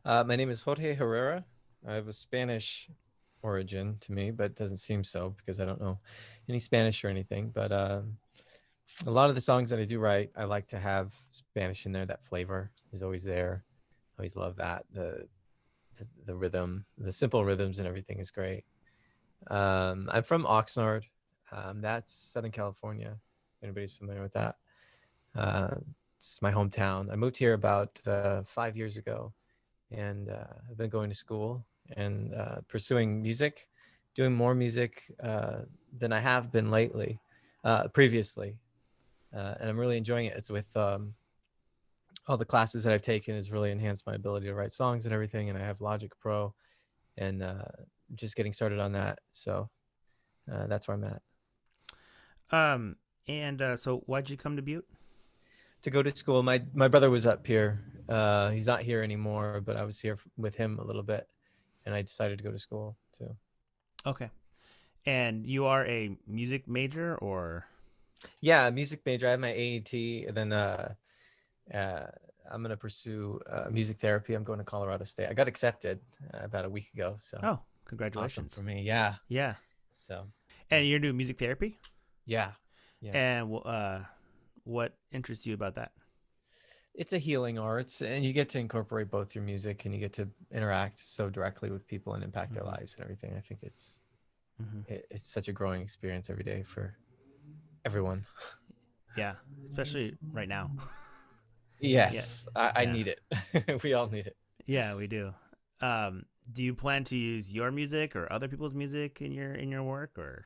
My name is Jorge Herrera. I have a Spanish origin to me, but it doesn't seem so because I don't know any Spanish or anything. But a lot of the songs that I do write, I like to have Spanish in there. That flavor is always there. I always love that. The rhythm, the simple rhythms and everything is great. I'm from Oxnard. That's Southern California. If anybody's familiar with that. Uh, it's my hometown. I moved here about 5 years ago, and I've been going to school and pursuing music, doing more music than I have been lately, previously, and I'm really enjoying it. It's with all the classes that I've taken has really enhanced my ability to write songs and everything, and I have Logic Pro, and just getting started on that. So that's where I'm at. Um, so why'd you come to Butte? To go to school, my brother was up here. He's not here anymore, but I was here with him a little bit, and I decided to go to school too. Okay. And you are a music major or? Yeah, music major. I have my AET, and then uh, I'm gonna pursue music therapy. I'm going to Colorado State. I got accepted about a week ago, so Oh, awesome congratulations. for me. Yeah. Yeah. So, And you're doing music therapy? yeah, yeah. And what interests you about that? It's a healing arts, and you get to incorporate both your music and you get to interact so directly with people and impact their Mm-hmm. lives and everything. I think Mm-hmm. it's such a growing experience every day for everyone. Yeah, especially right now. Yeah, Yes, I yeah, need it. We all need it. yeah. We do. Do you plan to use your music or other people's music in your work or?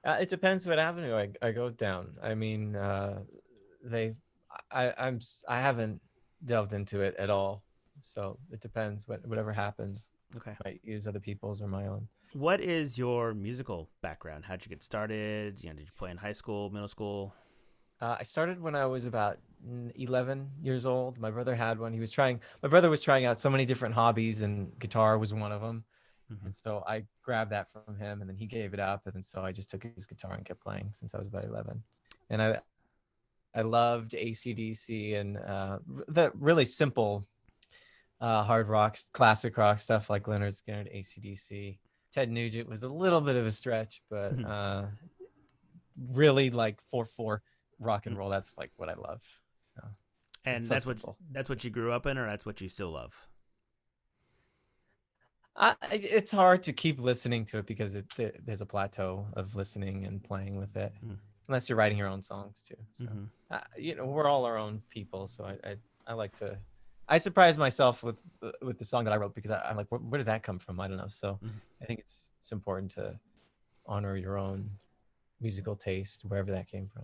It depends what avenue I go down. I mean, they, I haven't delved into it at all, so it depends. Whatever happens, Okay. might use other people's or my own. What is your musical background? How'd you get started? Did you play in high school, middle school? I started when I was about 11 years old. My brother had one. My brother was trying out so many different hobbies, and guitar was one of them. Mm-hmm. And so I grabbed that from him, and then he gave it up, and then so I just took his guitar and kept playing since I was about 11. And I loved AC/DC and the really simple hard rock, classic rock stuff like Leonard Skinner, AC/DC. Ted Nugent was a little bit of a stretch, but really like 4/4 rock and roll. That's like what I love. So it's And so simple. that's what you grew up in, or that's what you still love. It's hard to keep listening to it because there's a plateau of listening and playing with it, unless you're writing your own songs too. So, Mm-hmm. we're all our own people. So I like to. I surprised myself with the song that I wrote because I'm like, where did that come from? I don't know. So Mm-hmm. I think it's important to honor your own musical taste wherever that came from.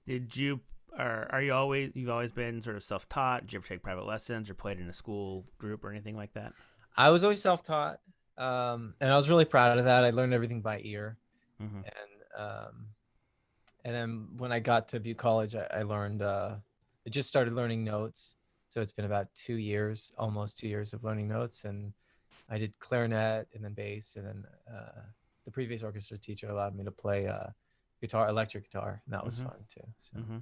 Did you are you always you've always been sort of self taught? Did you ever take private lessons or played in a school group or anything like that? I was always self-taught, and I was really proud of that. I learned everything by ear, Mm-hmm. and then when I got to Butte College, I learned. I just started learning notes, so it's been about 2 years, almost 2 years of learning notes, and I did clarinet and then bass, and then the previous orchestra teacher allowed me to play guitar, electric guitar, and that was Mm-hmm. fun too. So, Mm-hmm.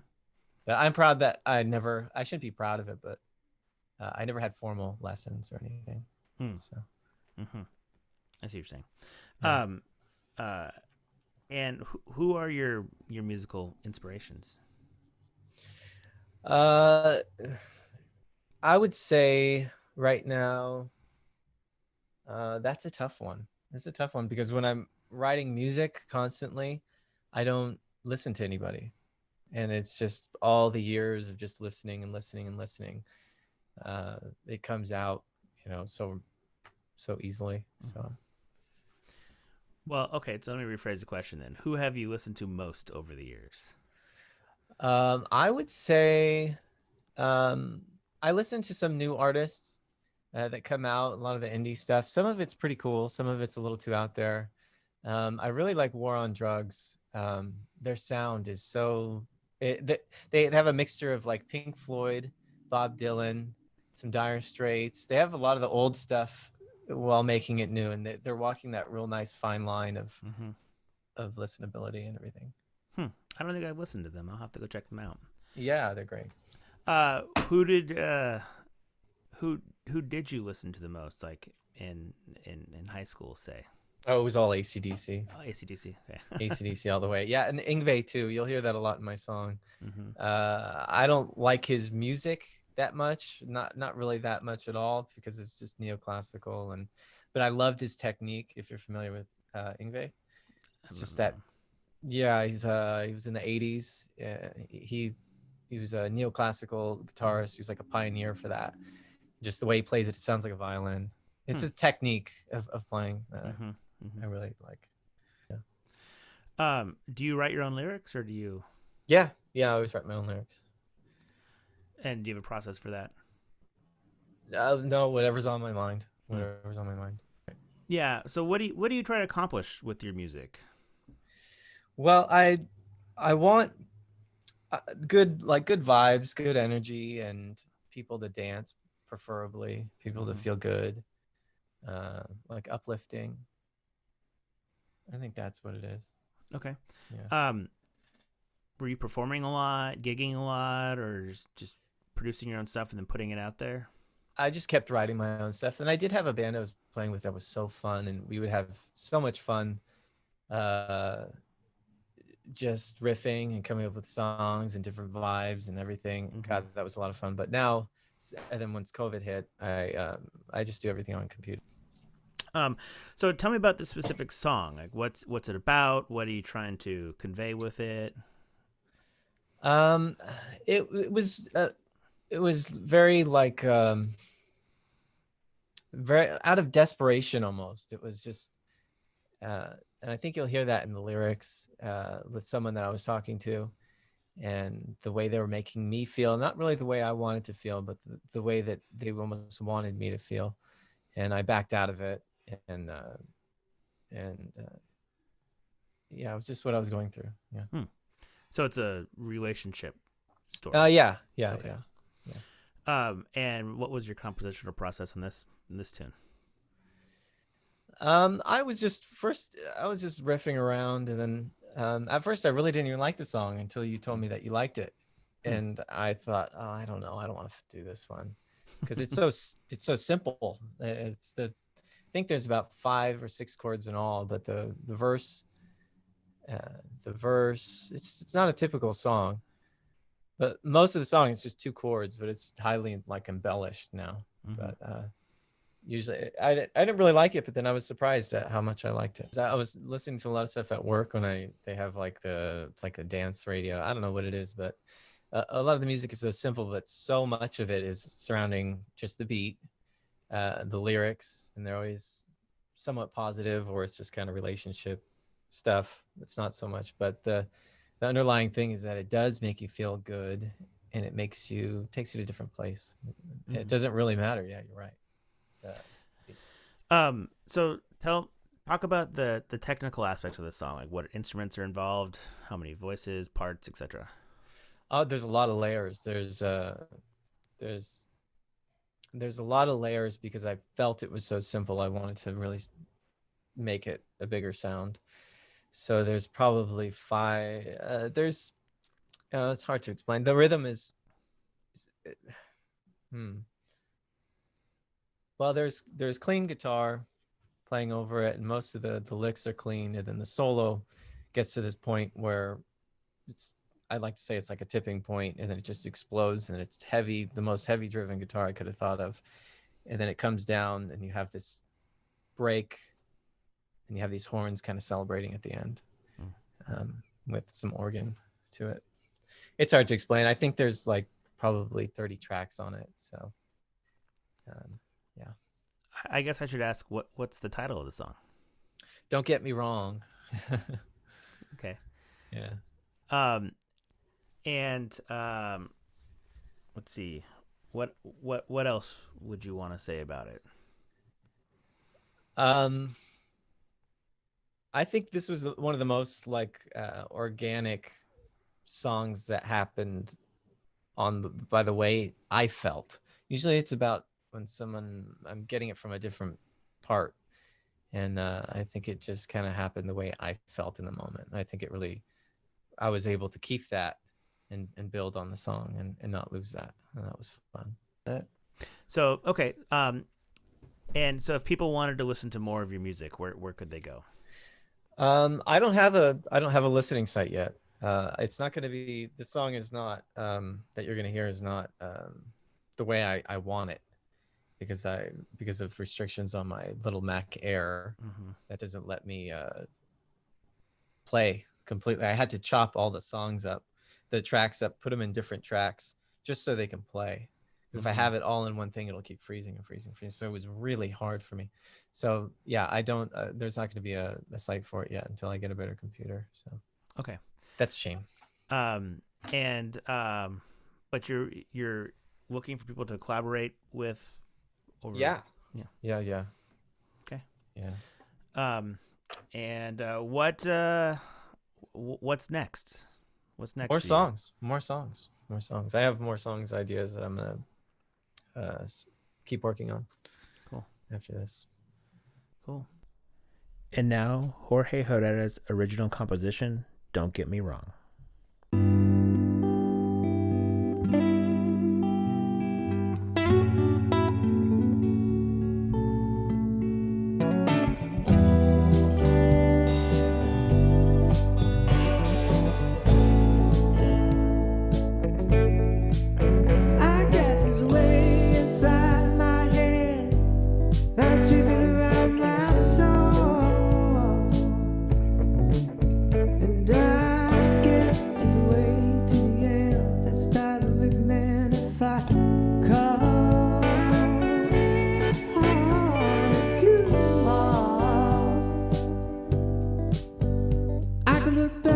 but I'm proud that I shouldn't be proud of it, but I never had formal lessons or anything. Hmm. So Mm-hmm. I see what you're saying. yeah. Um, uh, and who are your musical inspirations? Uh, I would say right now, that's a tough one. It's a tough one because when I'm writing music constantly, I don't listen to anybody, and it's just all the years of just listening and listening and listening. It comes out, so easily. Mm-hmm. So, Well, okay. So let me rephrase the question then. Who have you listened to most over the years? I would say, um, I listen to some new artists that come out. A lot of the indie stuff. Some of it's pretty cool. Some of it's a little too out there. I really like War on Drugs. Their sound is so they have a mixture of like Pink Floyd, Bob Dylan, some Dire Straits. They have a lot of the old stuff while making it new, and they're walking that real nice fine line Mm-hmm. of listenability and everything. Hmm. I don't think I've listened to them. I'll have to go check them out. Yeah, they're grewho Who did who who did you listen to the most, like in high school, say? Oh, it was all ACDC. Oh, AC/DC. Okay. ACDC all the way. Yeah, and Ingve too. You'll hear that a lot in my song. hmm I don't like his music that much, not really that much at all, because it's just neoclassical, but I loved his technique. If you're familiar with Ingve, it's just that. Yeah, he was in the 80s. He was a neoclassical guitarist. He was like a pioneer for that. Just the way he plays it, it sounds like a violin. It's his technique of playing that I really like. Yeah. Do you write your own lyrics, or do you? Yeah, I always write my own lyrics. And do you have a process for that? No, whatever's on my mind. Whatever's on my mind. Yeah. So what do you try to accomplish with your music? Well, I want good vibes, good energy, and people to dance, preferably people to feel good, like uplifting. I think that's what it is. Okay. Yeah. Were you performing a lot, gigging a lot, or just producing your own stuff and then putting it out there? I just kept writing my own stuff, and I did have a band I was playing with that was so fun, and we would have so much fun, uh, just riffing and coming up with songs and different vibes and everything. God, that was a lot of fun. But now, and then once COVID hit, I just do everything on computer. So tell me about the specific song. Like, what's it about? What are you trying to convey with it? Um, it was very like very out of desperation almost. It was just and I think you'll hear that in the lyrics with someone that I was talking to, and the way they were making me feel, not really the way I wanted to feel, but the way that they almost wanted me to feel, and I backed out of it, and yeah, it was just what I was going through. Yeah. So it's a relationship story. Yeah. Okay. Yeah. And what was your compositional process in this tune? I was just riffing around, and then at first I really didn't even like the song until you told me that you liked it, and I thought, oh, I don't know, I don't want to do this one because it's so simple. I think there's about 5 or 6 chords in all, but the verse, it's not a typical song, but most of the song is just 2 chords, but it's highly like embellished now. But usually I didn't really like it, but then I was surprised at how much I liked it. I was listening to a lot of stuff at work when they have like it's like a dance radio. I don't know what it is, but a lot of the music is so simple, but so much of it is surrounding just the beat, the lyrics, and they're always somewhat positive, or it's just kind of relationship stuff. It's not so much, but the underlying thing is that it does make you feel good, and it takes you to a different place. It doesn't really matter. Yeah, you're right. So talk about the technical aspects of the song, like what instruments are involved, how many voices, parts, etc. Oh, there's a lot of layers. There's a lot of layers because I felt it was so simple. I wanted to really make it a bigger sound. So there's probably 5. It's hard to explain. The rhythm is well, there's clean guitar playing over it, and most of the licks are clean, and then the solo gets to this point where I'd like to say it's like a tipping point, and then it just explodes, and it's heavy, the most heavy driven guitar I could have thought of. And then it comes down, and you have this break, and you have these horns kind of celebrating at the end, with some organ to it. It's hard to explain. I think there's like probably 30 tracks on it. So, yeah. I guess I should ask what's the title of the song? Don't Get Me Wrong. Okay. Yeah. And let's see, what else would you want to say about it? I think this was one of the most like organic songs that happened by the way I felt. Usually it's about when I'm getting it from a different part, and I think it just kind of happened the way I felt in the moment. I think I was able to keep that and build on the song and not lose that, and that was fun. So okay, and so if people wanted to listen to more of your music, where could they go? I don't have a listening site yet. It's not going to be, the song is not, that you're going to hear is not, the way I want it, because of restrictions on my little Mac Air Mm-hmm. that doesn't let me play completely. I had to chop all the songs up, the tracks up, put them in different tracks just so they can play. Because if I have it all in one thing, it'll keep freezing and freezing, freezing. So it was really hard for me. So yeah, I don't. There's not going to be a site for it yet until I get a better computer. So Okay. that's a shame. And but you're looking for people to collaborate with. Over, Yeah. Yeah. Yeah. Yeah. Okay. Yeah. And what's next? What's next? More for songs. More songs. More songs. I have more songs ideas that I'm gonna keep working on. Cool. After this. Cool. And now Jorge Herrera's original composition, "Don't Get Me Wrong." Look back